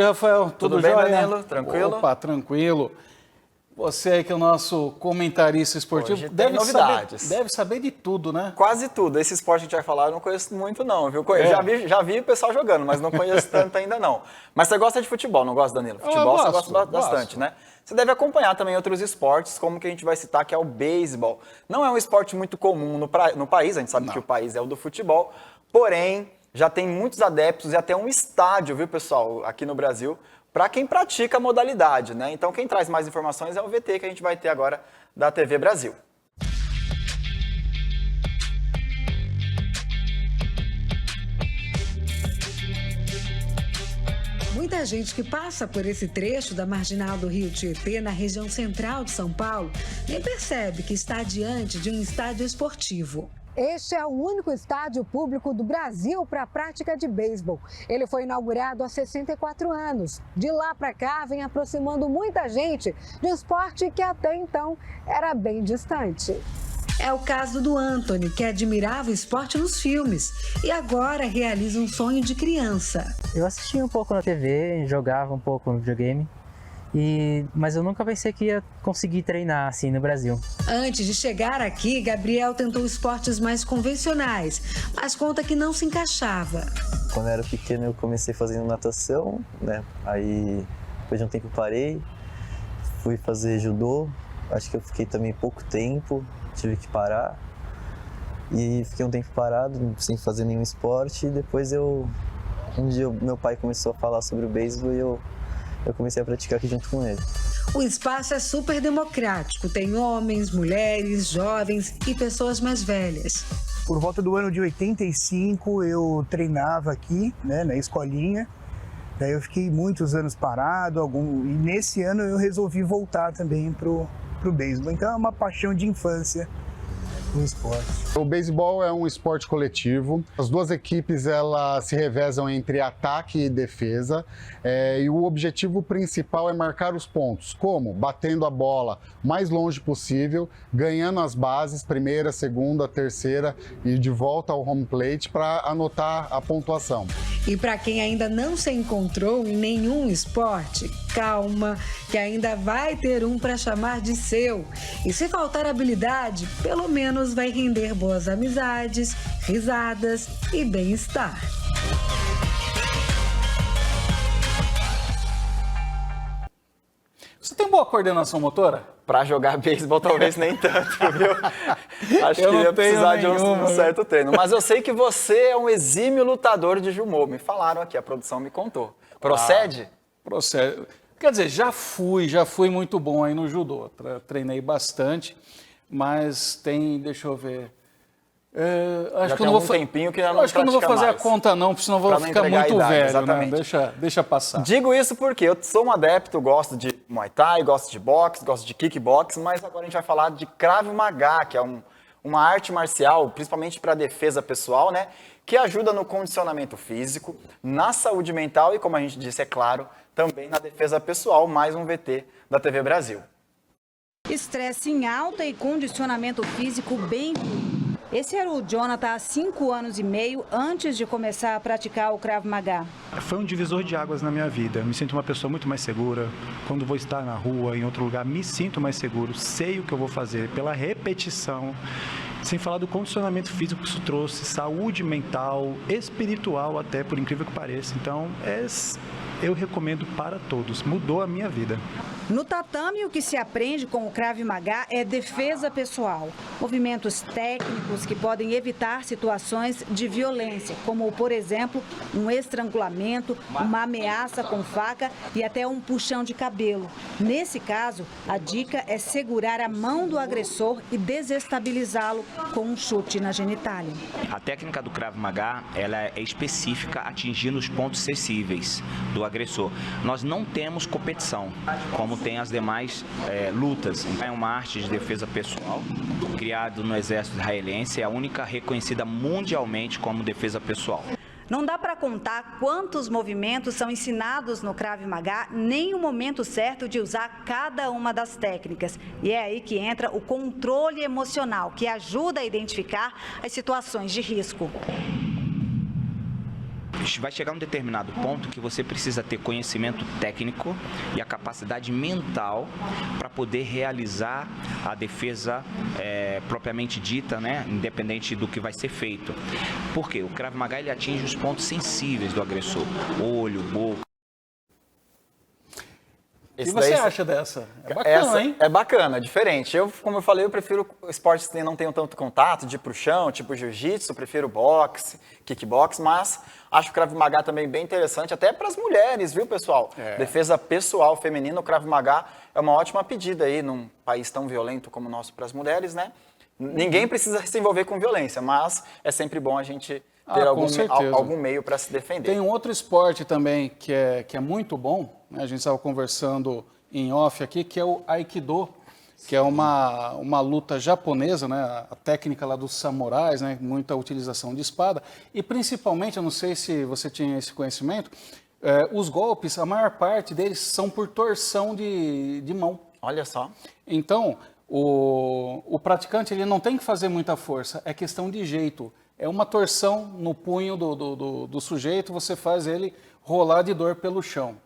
Rafael, tudo bem, jóia? Danilo? Tranquilo? Opa, tranquilo. Você aí que é o nosso comentarista esportivo, Hoje tem novidades. Deve saber de tudo, né? Quase tudo. Esse esporte que a gente vai falar eu não conheço muito não, viu? Já vi o pessoal jogando, mas não conheço tanto ainda não. Mas você gosta de futebol, não gosta, Danilo? Futebol você gosta bastante, né? Você deve acompanhar também outros esportes, como que a gente vai citar, que é o beisebol. Não é um esporte muito comum no país, a gente sabe que o país é o do futebol, porém, já tem muitos adeptos e até um estádio, viu, pessoal, aqui no Brasil, para quem pratica a modalidade, né? Então, quem traz mais informações é o VT que a gente vai ter agora da TV Brasil. Muita gente que passa por esse trecho da marginal do Rio Tietê, na região central de São Paulo, nem percebe que está diante de um estádio esportivo. Este é o único estádio público do Brasil para a prática de beisebol. Ele foi inaugurado há 64 anos. De lá para cá, vem aproximando muita gente de um esporte que até então era bem distante. É o caso do Anthony, que admirava o esporte nos filmes e agora realiza um sonho de criança. Eu assistia um pouco na TV, jogava um pouco no videogame. Mas eu nunca pensei que ia conseguir treinar assim no Brasil. Antes de chegar aqui, Gabriel tentou esportes mais convencionais, mas conta que não se encaixava. Quando eu era pequeno eu comecei fazendo natação, né? Aí depois de um tempo parei, fui fazer judô, acho que eu fiquei também pouco tempo, tive que parar. E fiquei um tempo parado, sem fazer nenhum esporte, e depois um dia meu pai começou a falar sobre o beisebol e eu comecei a praticar aqui junto com ele. O espaço é super democrático, tem homens, mulheres, jovens e pessoas mais velhas. Por volta do ano de 85 eu treinava aqui, né, na escolinha, daí eu fiquei muitos anos parado, e nesse ano eu resolvi voltar também pro beisebol, então é uma paixão de infância. No esporte. O beisebol é um esporte coletivo. As duas equipes elas se revezam entre ataque e defesa. E o objetivo principal é marcar os pontos. Como? Batendo a bola o mais longe possível, ganhando as bases, primeira, segunda, terceira e de volta ao home plate para anotar a pontuação. E para quem ainda não se encontrou em nenhum esporte, calma, que ainda vai ter um para chamar de seu. E se faltar habilidade, pelo menos vai render boas amizades, risadas e bem-estar. Você tem boa coordenação motora? Para jogar beisebol, talvez nem tanto, viu? Acho que ia precisar de um certo treino. Mas eu sei que você é um exímio lutador de jumô. Me falaram aqui, a produção me contou. Procede? Procede. Quer dizer, já fui muito bom aí no judô. Treinei bastante, mas deixa eu ver. Acho que eu não vou tempinho que não acho que eu não vou fazer mais a conta não, porque senão vou ficar muito velho, exatamente. Né? Deixa passar. Digo isso porque eu sou um adepto, gosto de Muay Thai, gosto de boxe, gosto de kickbox, mas agora a gente vai falar de Krav Maga, que é uma arte marcial, principalmente para defesa pessoal, né? Que ajuda no condicionamento físico, na saúde mental e, como a gente disse, é claro, também na defesa pessoal, mais um VT da TV Brasil. Estresse em alta e condicionamento físico bem... Esse era o Jonathan há 5 anos e meio antes de começar a praticar o Krav Maga. Foi um divisor de águas na minha vida. Me sinto uma pessoa muito mais segura. Quando vou estar na rua, em outro lugar, me sinto mais seguro. Sei o que eu vou fazer pela repetição. Sem falar do condicionamento físico que isso trouxe, saúde mental, espiritual até, por incrível que pareça. Então, eu recomendo para todos. Mudou a minha vida. No tatame, o que se aprende com o Krav Maga é defesa pessoal. Movimentos técnicos que podem evitar situações de violência, como, por exemplo, um estrangulamento, uma ameaça com faca e até um puxão de cabelo. Nesse caso, a dica é segurar a mão do agressor e desestabilizá-lo com um chute na genitália. A técnica do Krav Maga ela é específica, atingindo os pontos sensíveis do agressor. Nós não temos competição, como tem as demais lutas. É uma arte de defesa pessoal, criado no exército israelense, é a única reconhecida mundialmente como defesa pessoal. Não dá para contar quantos movimentos são ensinados no Krav Maga, nem o momento certo de usar cada uma das técnicas. E é aí que entra o controle emocional, que ajuda a identificar as situações de risco. vai chegar um determinado ponto que você precisa ter conhecimento técnico e a capacidade mental para poder realizar a defesa propriamente dita, né, independente do que vai ser feito. Por quê? O Krav Maga ele atinge os pontos sensíveis do agressor, olho, boca. O que você acha dessa? É bacana, hein? É bacana, é diferente. Como eu falei, eu prefiro esportes que não tenham tanto contato, de ir pro chão, tipo jiu-jitsu, prefiro boxe, kickbox, mas acho o Krav Maga também bem interessante, até para as mulheres, viu, pessoal? Defesa pessoal feminina, o Krav Maga é uma ótima pedida aí num país tão violento como o nosso para as mulheres, né? Ninguém precisa se envolver com violência, mas é sempre bom a gente ter algum meio para se defender. Tem um outro esporte também que é muito bom, né? A gente estava conversando em off aqui, que é o Aikido, que é uma luta japonesa, né? A técnica lá dos samurais, né? Muita utilização de espada. E principalmente, eu não sei se você tinha esse conhecimento, os golpes, a maior parte deles são por torção de mão. Olha só. Então, o praticante ele não tem que fazer muita força, é questão de jeito. É uma torção no punho do sujeito, você faz ele rolar de dor pelo chão.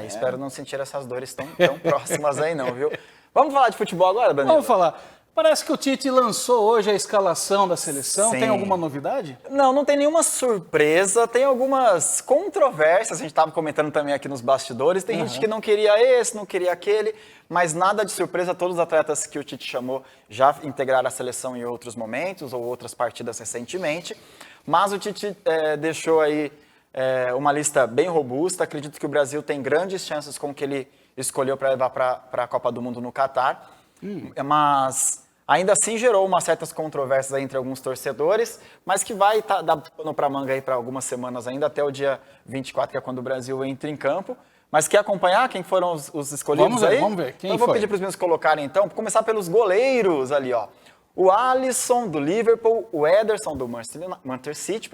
Espero não sentir essas dores tão próximas aí não, viu? Vamos falar de futebol agora, Danilo? Vamos falar. Parece que o Tite lançou hoje a escalação da seleção. Sim. Tem alguma novidade? Não tem nenhuma surpresa. Tem algumas controvérsias. A gente estava comentando também aqui nos bastidores. Tem gente que não queria esse, não queria aquele. Mas nada de surpresa. Todos os atletas que o Tite chamou já integraram a seleção em outros momentos ou outras partidas recentemente. Mas o Tite deixou aí uma lista bem robusta. Acredito que o Brasil tem grandes chances com o que ele escolheu para levar para a Copa do Mundo no Catar. Mas ainda assim gerou umas certas controvérsias aí entre alguns torcedores, mas que vai dar pano para manga aí para algumas semanas ainda, até o dia 24, que é quando o Brasil entra em campo. Mas quer acompanhar quem foram os escolhidos aí? Vamos ver. Quem então vou pedir para os meninos colocarem então, vou começar pelos goleiros ali, ó. O Alisson do Liverpool, o Ederson do Manchester City,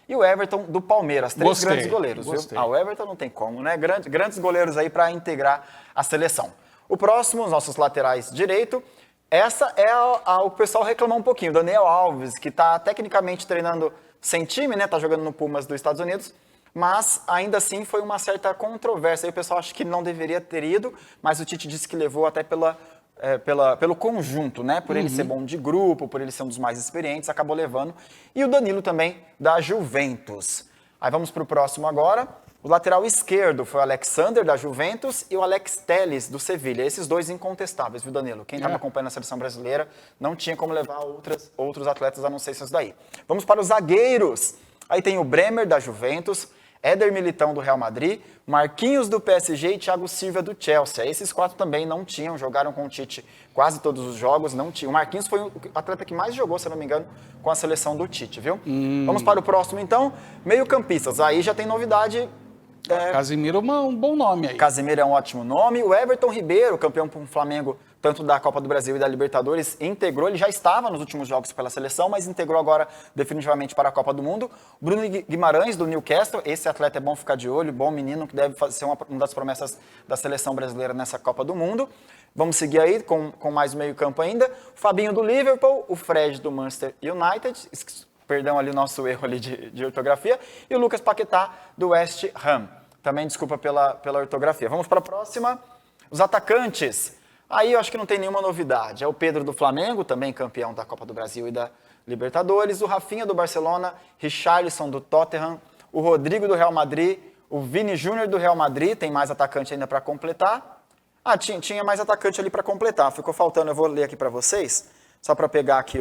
e o Everton do Palmeiras. Três grandes goleiros, viu? O Everton não tem como, né? Grandes goleiros aí para integrar a seleção. O próximo, os nossos laterais direito, essa é o pessoal reclamar um pouquinho. O Daniel Alves, que está tecnicamente treinando sem time, né? Tá jogando no Pumas dos Estados Unidos, mas ainda assim foi uma certa controvérsia. Aí o pessoal acha que não deveria ter ido, mas o Tite disse que levou até pelo conjunto, né? Por ele ser bom de grupo, por ele ser um dos mais experientes, acabou levando. E o Danilo também, da Juventus. Aí vamos para o próximo agora. O lateral esquerdo foi o Alexander, da Juventus, e o Alex Telles, do Sevilha. Esses dois incontestáveis, viu, Danilo? Quem estava acompanhando a seleção brasileira não tinha como levar outros atletas a não ser esses daí. Vamos para os zagueiros. Aí tem o Bremer, da Juventus, Éder Militão, do Real Madrid, Marquinhos, do PSG e Thiago Silva, do Chelsea. Esses quatro também não tinham, jogaram com o Tite quase todos os jogos, não tinham. O Marquinhos foi o atleta que mais jogou, se não me engano, com a seleção do Tite, viu? Vamos para o próximo, então. Meio-campistas. Aí já tem novidade. Casemiro é um bom nome aí. Casemiro é um ótimo nome. O Everton Ribeiro, campeão com o Flamengo, tanto da Copa do Brasil e da Libertadores, integrou. Ele já estava nos últimos jogos pela seleção, mas integrou agora definitivamente para a Copa do Mundo. Bruno Guimarães, do Newcastle. Esse atleta é bom ficar de olho, bom menino, que deve ser uma das promessas da seleção brasileira nessa Copa do Mundo. Vamos seguir aí com mais meio campo ainda. O Fabinho, do Liverpool. O Fred, do Manchester United. Perdão ali o nosso erro ali de ortografia. E o Lucas Paquetá, do West Ham. Também desculpa pela ortografia. Vamos para a próxima. Os atacantes. Aí eu acho que não tem nenhuma novidade. É o Pedro do Flamengo, também campeão da Copa do Brasil e da Libertadores. O Rafinha do Barcelona. Richarlison do Tottenham. O Rodrigo do Real Madrid. O Vini Júnior do Real Madrid. Tem mais atacante ainda para completar. Tinha mais atacante ali para completar. Ficou faltando, eu vou ler aqui para vocês. Só para pegar aqui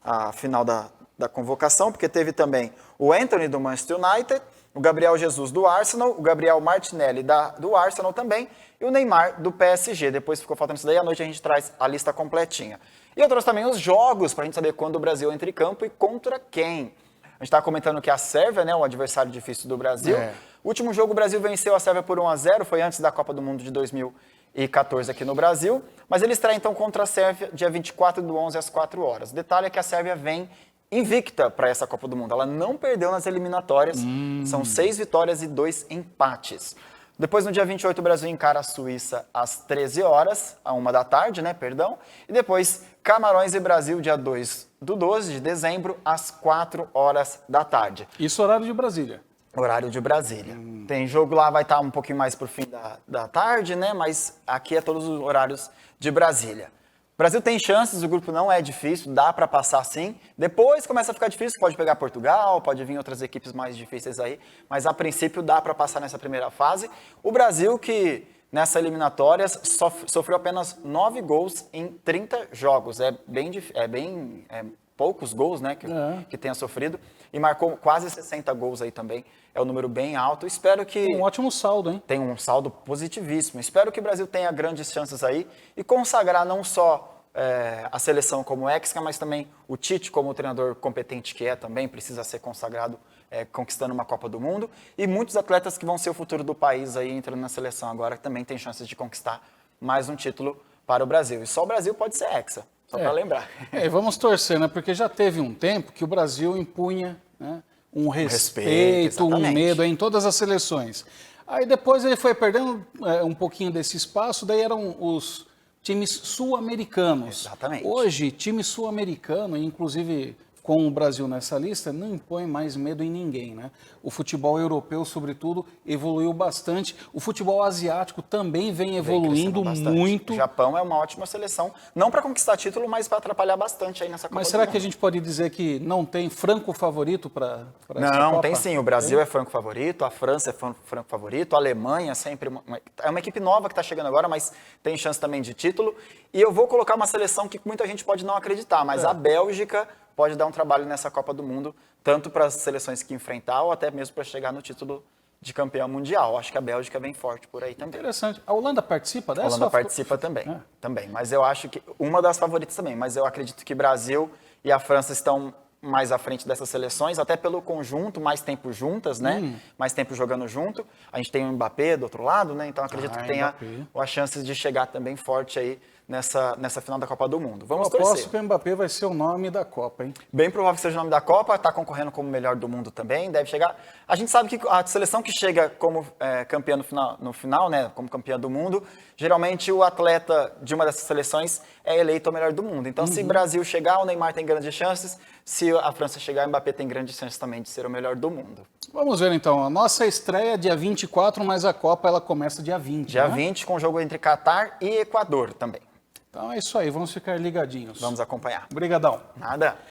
a final da convocação, porque teve também o Anthony do Manchester United, o Gabriel Jesus do Arsenal, o Gabriel Martinelli do Arsenal também, e o Neymar do PSG. Depois ficou faltando isso daí, à noite a gente traz a lista completinha. E eu trouxe também os jogos, para a gente saber quando o Brasil entra em campo e contra quem. A gente estava comentando que a Sérvia, né, o adversário difícil do Brasil. O último jogo o Brasil venceu a Sérvia por 1-0, foi antes da Copa do Mundo de 2014 aqui no Brasil, mas ele estreia então contra a Sérvia dia 24/11 às 4 horas. O detalhe é que a Sérvia vem invicta para essa Copa do Mundo. Ela não perdeu nas eliminatórias, são 6 vitórias e 2 empates. Depois, no dia 28, o Brasil encara a Suíça às 13 horas, à 1 da tarde, né, perdão. E depois, Camarões e Brasil, dia 2/12 de dezembro, às 4 horas da tarde. Isso horário de Brasília. Horário de Brasília. Tem jogo lá, vai estar um pouquinho mais pro fim da tarde, né? Mas aqui é todos os horários de Brasília. O Brasil tem chances, o grupo não é difícil, dá para passar sim. Depois começa a ficar difícil, pode pegar Portugal, pode vir outras equipes mais difíceis aí, mas a princípio dá para passar nessa primeira fase. O Brasil que nessa eliminatória sofreu apenas 9 gols em 30 jogos, é bem poucos gols, né, que tenha sofrido, e marcou quase 60 gols aí também, é um número bem alto. Espero que... Um ótimo saldo, hein? Tem um saldo positivíssimo. Espero que o Brasil tenha grandes chances aí e consagrar não só a seleção como hexa, mas também o Tite como treinador competente que é também, precisa ser consagrado conquistando uma Copa do Mundo, e muitos atletas que vão ser o futuro do país aí entrando na seleção agora, que também tem chances de conquistar mais um título para o Brasil. E só o Brasil pode ser hexa. Só para lembrar. Vamos torcer, né? Porque já teve um tempo que o Brasil impunha, né, um respeito, um medo em todas as seleções. Aí depois ele foi perdendo um pouquinho desse espaço, daí eram os times sul-americanos. Exatamente. Hoje, time sul-americano, inclusive com o Brasil nessa lista, não impõe mais medo em ninguém, né? O futebol europeu, sobretudo, evoluiu bastante. O futebol asiático também vem evoluindo muito. O Japão é uma ótima seleção, não para conquistar título, mas para atrapalhar bastante aí nessa Copa. Mas será que a gente pode dizer que não tem franco favorito para essa Copa? Não, tem sim. O Brasil é franco favorito, a França é franco favorito, a Alemanha é sempre é uma equipe nova que está chegando agora, mas tem chance também de título. E eu vou colocar uma seleção que muita gente pode não acreditar, mas a Bélgica pode dar um trabalho nessa Copa do Mundo, tanto para as seleções que enfrentar ou até mesmo para chegar no título de campeão mundial. Acho que a Bélgica vem forte por aí também. Interessante. A Holanda participa dessa? A Holanda participa também, também. Mas eu acho que uma das favoritas também. Mas eu acredito que Brasil e a França estão mais à frente dessas seleções, até pelo conjunto, mais tempo juntas, né? Mais tempo jogando junto. A gente tem o Mbappé do outro lado, né? Então acredito que tenha as chances de chegar também forte aí nessa final da Copa do Mundo. Vamos torcer. Eu aposto que o Mbappé vai ser o nome da Copa, hein? Bem provável que seja o nome da Copa, está concorrendo como melhor do mundo também, deve chegar. A gente sabe que a seleção que chega como campeã no final, né, como campeã do mundo, geralmente o atleta de uma dessas seleções é eleito o melhor do mundo. Então, se o Brasil chegar, o Neymar tem grandes chances. Se a França chegar, o Mbappé tem grandes chances também de ser o melhor do mundo. Vamos ver então. A nossa estreia é dia 24, mas a Copa ela começa dia 20. Dia 20, com o jogo entre Catar e Equador também. Então é isso aí, vamos ficar ligadinhos. Vamos acompanhar. Obrigadão. Nada.